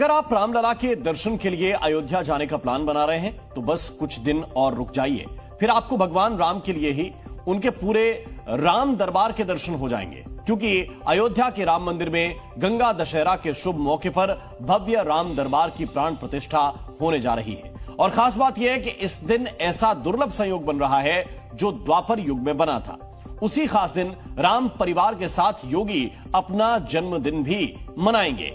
अगर आप रामलला के दर्शन के लिए अयोध्या जाने का प्लान बना रहे हैं तो बस कुछ दिन और रुक जाइए, फिर आपको भगवान राम के लिए ही उनके पूरे राम दरबार के दर्शन हो जाएंगे। क्योंकि अयोध्या के राम मंदिर में गंगा दशहरा के शुभ मौके पर भव्य राम दरबार की प्राण प्रतिष्ठा होने जा रही है। और खास बात यह है कि इस दिन ऐसा दुर्लभ संयोग बन रहा है जो द्वापर युग में बना था। उसी खास दिन राम परिवार के साथ योगी अपना जन्मदिन भी मनाएंगे।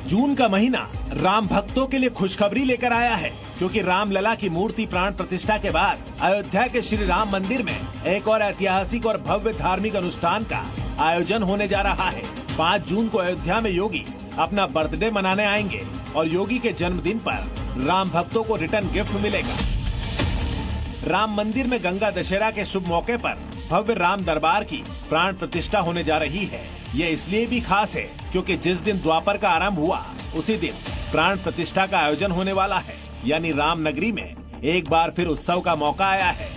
जून का महीना राम भक्तों के लिए खुशखबरी लेकर आया है, क्योंकि रामलला की मूर्ति प्राण प्रतिष्ठा के बाद अयोध्या के श्री राम मंदिर में एक और ऐतिहासिक और भव्य धार्मिक अनुष्ठान का आयोजन होने जा रहा है। 5 जून को अयोध्या में योगी अपना बर्थडे मनाने आएंगे और योगी के जन्मदिन पर राम भक्तों को रिटर्न गिफ्ट मिलेगा। राम मंदिर में गंगा दशहरा के शुभ मौके पर भव्य राम दरबार की प्राण प्रतिष्ठा होने जा रही है। ये इसलिए भी खास है क्योंकि जिस दिन द्वापर का आरंभ हुआ उसी दिन प्राण प्रतिष्ठा का आयोजन होने वाला है। यानी राम नगरी में एक बार फिर उत्सव का मौका आया है।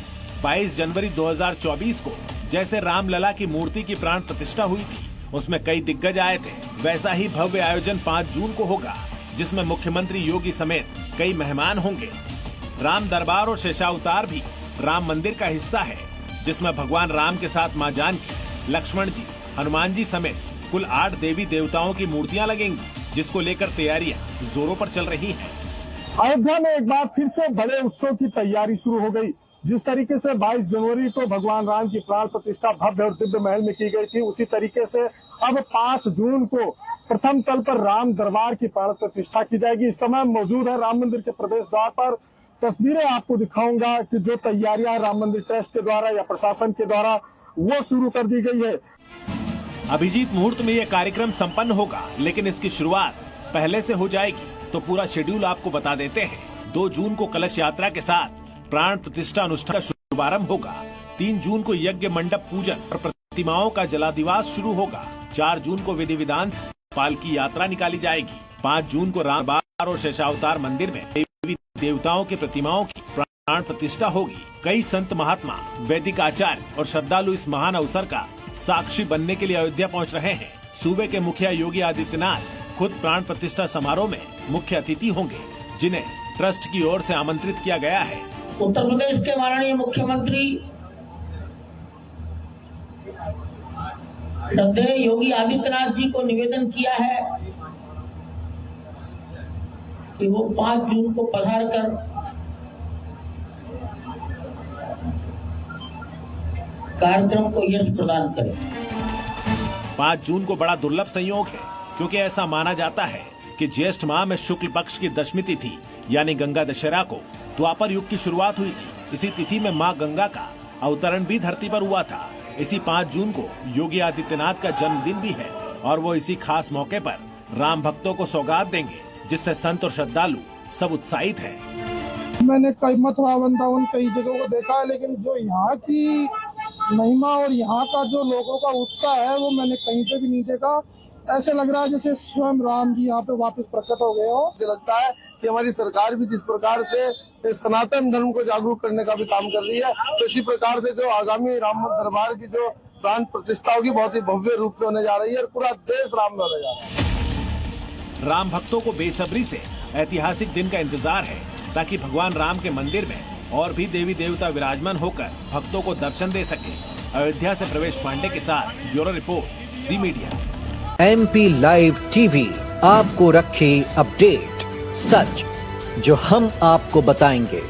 22 जनवरी 2024 को जैसे रामलला की मूर्ति की प्राण प्रतिष्ठा हुई थी, उसमें कई दिग्गज आए थे, वैसा ही भव्य आयोजन 5 जून को होगा, जिसमें मुख्यमंत्री योगी समेत कई मेहमान होंगे। राम दरबार और शेषावतार भी राम मंदिर का हिस्सा है, जिसमें भगवान राम के साथ मां जानकी, लक्ष्मण जी, हनुमान जी समेत कुल 8 देवी देवताओं की मूर्तियां लगेंगी, जिसको लेकर तैयारियां जोरों पर चल रही हैं। अयोध्या में एक बार फिर से बड़े उत्सव की तैयारी शुरू हो गई। जिस तरीके से 22 जनवरी को भगवान राम की प्राण प्रतिष्ठा भव्य और दिव्य महल में की गई थी, उसी तरीके से अब 5 जून को प्रथम तल पर राम दरबार की प्राण प्रतिष्ठा की जाएगी। इस समय मौजूद है राम मंदिर के प्रवेश द्वार पर। तस्वीरें आपको दिखाऊंगा कि जो तैयारियां राम मंदिर ट्रस्ट के द्वारा या प्रशासन के द्वारा वो शुरू कर दी गई है। अभिजीत मुहूर्त में यह कार्यक्रम संपन्न होगा, लेकिन इसकी शुरुआत पहले से हो जाएगी। तो पूरा शेड्यूल आपको बता देते हैं। 2 जून को कलश यात्रा के साथ प्राण प्रतिष्ठा अनुष्ठान का शुभारंभ होगा। 3 जून को यज्ञ मंडप पूजन और प्रतिमाओं का जलादिवास शुरू होगा। 4 जून को विधि विधान पालकी यात्रा निकाली जाएगी। 5 जून को राम दरबार और शेषावतार मंदिर में देवी देवताओं की प्रतिमाओं की प्राण प्रतिष्ठा होगी। कई संत महात्मा, वैदिक आचार्य और श्रद्धालु इस महान अवसर का साक्षी बनने के लिए अयोध्या पहुंच रहे हैं। सूबे के मुखिया योगी आदित्यनाथ खुद प्राण प्रतिष्ठा समारोह में मुख्य अतिथि होंगे, जिन्हें ट्रस्ट की ओर से आमंत्रित किया गया है। उत्तर प्रदेश के माननीय मुख्यमंत्री श्रद्धेय योगी आदित्यनाथ जी को निवेदन किया है कि वो 5 जून को पधार कर कार्यक्रम को यश प्रदान करें। 5 जून को बड़ा दुर्लभ संयोग है, क्योंकि ऐसा माना जाता है कि ज्येष्ठ माह में शुक्ल पक्ष की दशमी तिथि यानी गंगा दशहरा को द्वापर युग की शुरुआत हुई थी। इसी तिथि में मां गंगा का अवतरण भी धरती पर हुआ था। इसी 5 जून को योगी आदित्यनाथ का जन्मदिन भी है और वो इसी खास मौके पर राम भक्तों को सौगात देंगे, जिससे संत और श्रद्धालु सब उत्साहित है। मैंने कई मथुरा वृंदावन कई जगहों को देखा है, लेकिन जो यहाँ की महिमा और यहाँ का जो लोगों का उत्साह है वो मैंने कहीं पे भी नहीं देखा। ऐसे लग रहा है जैसे स्वयं राम जी यहाँ पे वापस प्रकट हो गए हो। मुझे लगता है कि हमारी सरकार भी जिस प्रकार से सनातन धर्म को जागरूक करने का भी काम कर रही है, तो इसी प्रकार से जो आगामी राम दरबार की जो प्राण प्रतिष्ठा होगी बहुत ही भव्य रूप से होने जा रही है और पूरा देश राम में होने जा रहा है। राम भक्तों को बेसब्री से ऐतिहासिक दिन का इंतजार है, ताकि भगवान राम के मंदिर में और भी देवी देवता विराजमान होकर भक्तों को दर्शन दे सके। अयोध्या से प्रवेश पांडे के साथ ब्यूरो रिपोर्ट, जी मीडिया। MP लाइव टीवी आपको रखे अपडेट, सच जो हम आपको बताएंगे।